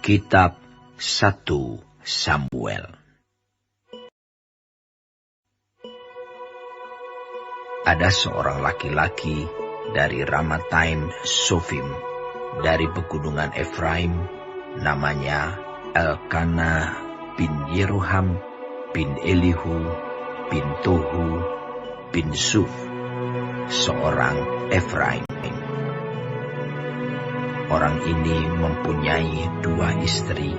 Kitab 1 Samuel. Ada seorang laki-laki dari Ramataim Sofim, dari pegunungan Efraim, namanya Elkanah bin Yeroham bin Elihu bin Tohu bin Suf, seorang Efraim. Orang ini mempunyai 2 istri,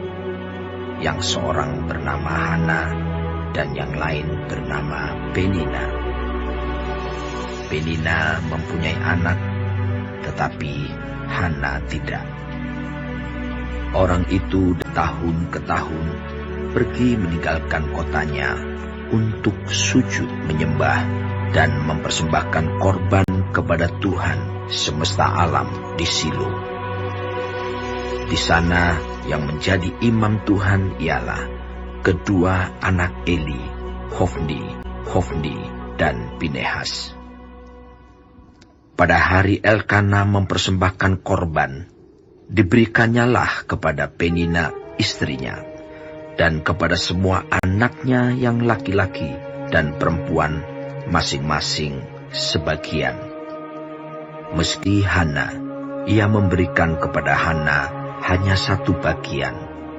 yang seorang bernama Hana dan yang lain bernama Penina. Penina mempunyai anak, tetapi Hana tidak. Orang itu tahun ke tahun pergi meninggalkan kotanya untuk sujud menyembah dan mempersembahkan korban kepada Tuhan semesta alam di Silo. Di sana yang menjadi imam Tuhan ialah kedua anak Eli, Hofni dan Pinehas. Pada hari Elkanah mempersembahkan korban, diberikannya kepada Penina istrinya, dan kepada semua anaknya yang laki-laki dan perempuan masing-masing sebagian. Meski Hana, ia memberikan kepada Hana hanya 1 bagian,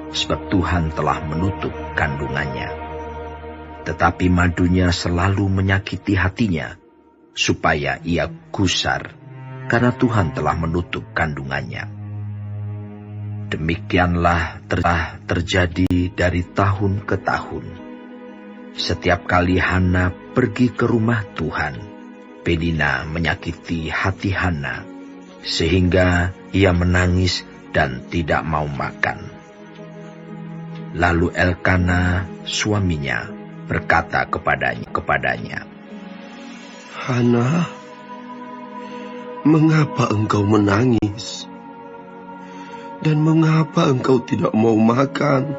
sebab Tuhan telah menutup kandungannya. Tetapi madunya selalu menyakiti hatinya, supaya ia gusar, karena Tuhan telah menutup kandungannya. Demikianlah telah terjadi dari tahun ke tahun. Setiap kali Hana pergi ke rumah Tuhan, Penina menyakiti hati Hana, sehingga ia menangis dan tidak mau makan. Lalu Elkanah suaminya berkata kepadanya, Hana, mengapa engkau menangis? Dan mengapa engkau tidak mau makan?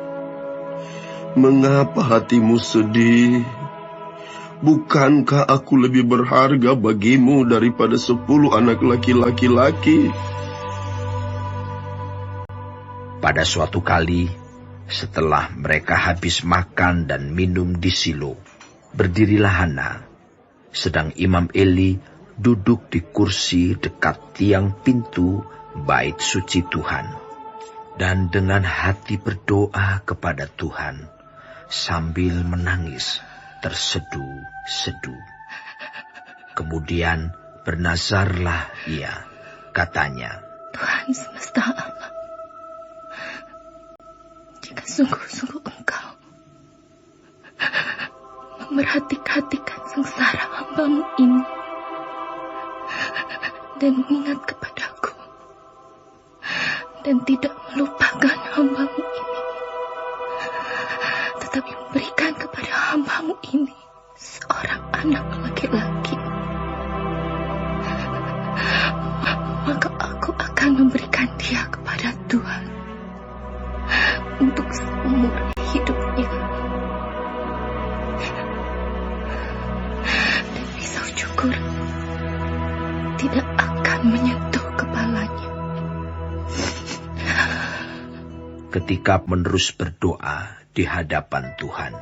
Mengapa hatimu sedih? Bukankah aku lebih berharga bagimu daripada 10 anak laki-laki? Pada suatu kali, setelah mereka habis makan dan minum di Silo, berdirilah Hana, sedang Imam Eli duduk di kursi dekat tiang pintu bait suci Tuhan, dan dengan hati berdoa kepada Tuhan, sambil menangis tersedu-sedu. Kemudian bernazarlah ia, katanya, Tuhan semesta alam, jika sungguh-sungguh engkau memerhatikan sengsara hamba-Mu ini dan mengingat kepadaku dan tidak melupakan hamba-Mu ini, tetapi memberikan kepada hamba-Mu ini seorang anak laki-laki, maka aku akan memberikan dia kepada Tuhan untuk seumur hidupnya. Dan pisau cukur tidak akan menyentuh kepalanya. Ketika menerus berdoa di hadapan Tuhan,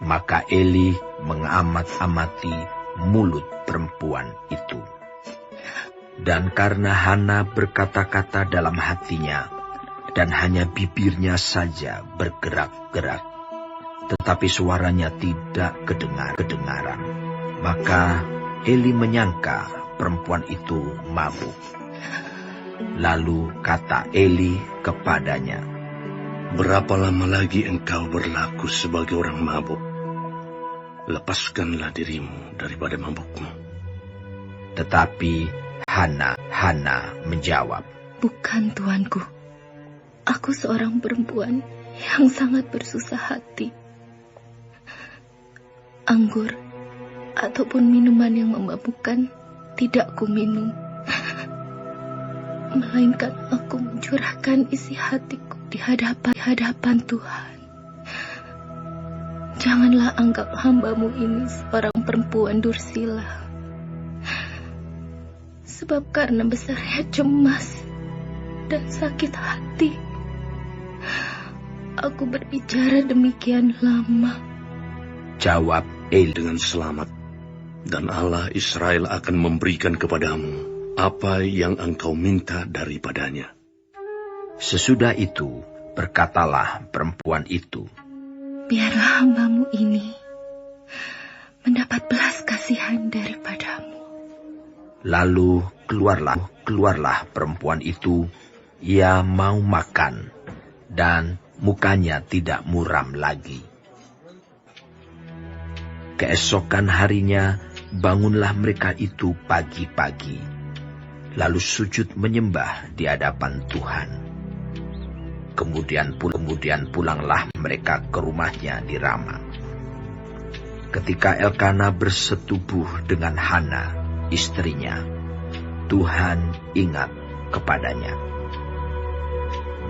maka Eli mengamat-amati mulut perempuan itu. Dan karena Hana berkata-kata dalam hatinya, dan hanya bibirnya saja bergerak-gerak, tetapi suaranya tidak kedengaran, maka Eli menyangka perempuan itu mabuk. Lalu kata Eli kepadanya, Berapa lama lagi engkau berlaku sebagai orang mabuk? Lepaskanlah dirimu daripada mabukmu. Tetapi Hana menjawab, Bukan, Tuanku. Aku seorang perempuan yang sangat bersusah hati. Anggur ataupun minuman yang memabukkan tidak ku minum, melainkan aku mencurahkan isi hatiku di hadapan Tuhan. Janganlah anggap hamba-Mu ini seorang perempuan dursila, sebab karena besarnya cemas dan sakit hati, Aku berbicara demikian lama. Jawab Eli. Dengan selamat, dan Allah Israel akan memberikan kepadamu apa yang engkau minta daripadanya. Sesudah itu, berkatalah perempuan itu, biarlah hambamu ini mendapat belas kasihan daripadamu. Lalu keluarlah perempuan itu, ia mau makan, dan mukanya tidak muram lagi. Keesokan harinya, bangunlah mereka itu pagi-pagi, lalu sujud menyembah di hadapan Tuhan. Kemudian pulanglah mereka ke rumahnya di Rama. Ketika Elkana bersetubuh dengan Hana, istrinya, Tuhan ingat kepadanya.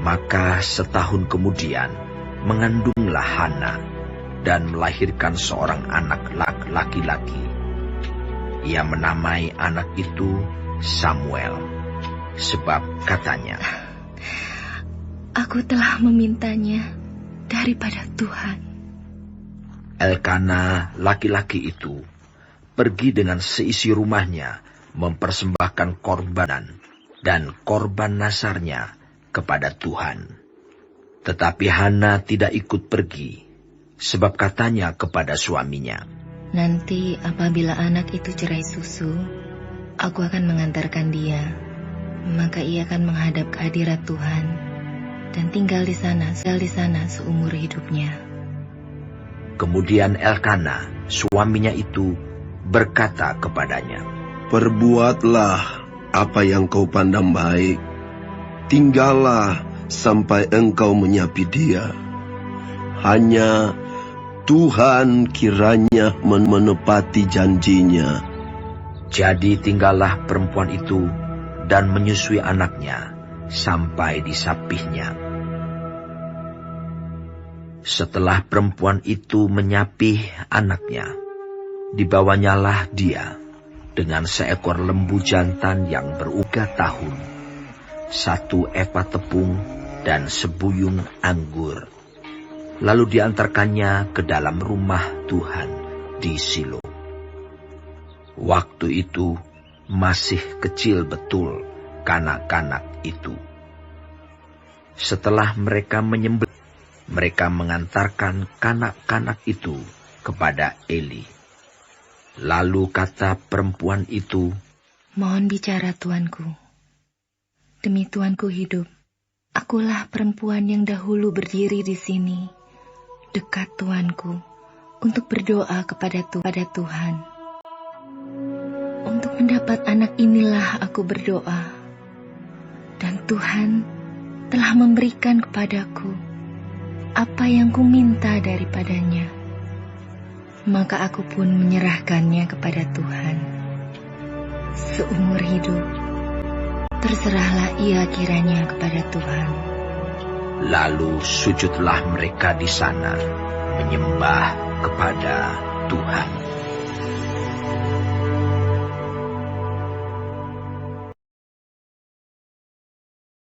Maka setahun kemudian mengandunglah Hana dan melahirkan seorang anak laki-laki. Ia menamai anak itu Samuel, sebab katanya, aku telah memintanya daripada Tuhan. Elkana laki-laki itu pergi dengan seisi rumahnya mempersembahkan korbanan dan korban nasarnya kepada Tuhan. Tetapi Hana tidak ikut pergi, sebab katanya kepada suaminya, nanti apabila anak itu cerai susu, aku akan mengantarkan dia, maka ia akan menghadap ke hadirat Tuhan dan tinggal di sana seumur hidupnya. Kemudian Elkana, suaminya itu, berkata kepadanya, perbuatlah apa yang kau pandang baik. Tinggallah sampai engkau menyapi dia. Hanya Tuhan kiranya menepati janjinya. Jadi tinggallah perempuan itu dan menyusui anaknya sampai disapihnya. Setelah perempuan itu menyapih anaknya, dibawanyalah dia dengan seekor lembu jantan yang berusia tahun, 1 efa tepung dan sebuyung anggur. Lalu diantarkannya ke dalam rumah Tuhan di Silo. Waktu itu masih kecil betul kanak-kanak itu. Setelah mereka menyembelih, mereka mengantarkan kanak-kanak itu kepada Eli. Lalu kata perempuan itu, mohon bicara tuanku. Demi tuanku hidup, akulah perempuan yang dahulu berdiri di sini, dekat tuanku, untuk berdoa kepada Tuhan. Untuk mendapat anak inilah aku berdoa, dan Tuhan telah memberikan kepadaku apa yang ku minta daripadanya. Maka aku pun menyerahkannya kepada Tuhan. Seumur hidup, terserahlah ia kiranya kepada Tuhan. Lalu sujudlah mereka di sana, menyembah kepada Tuhan.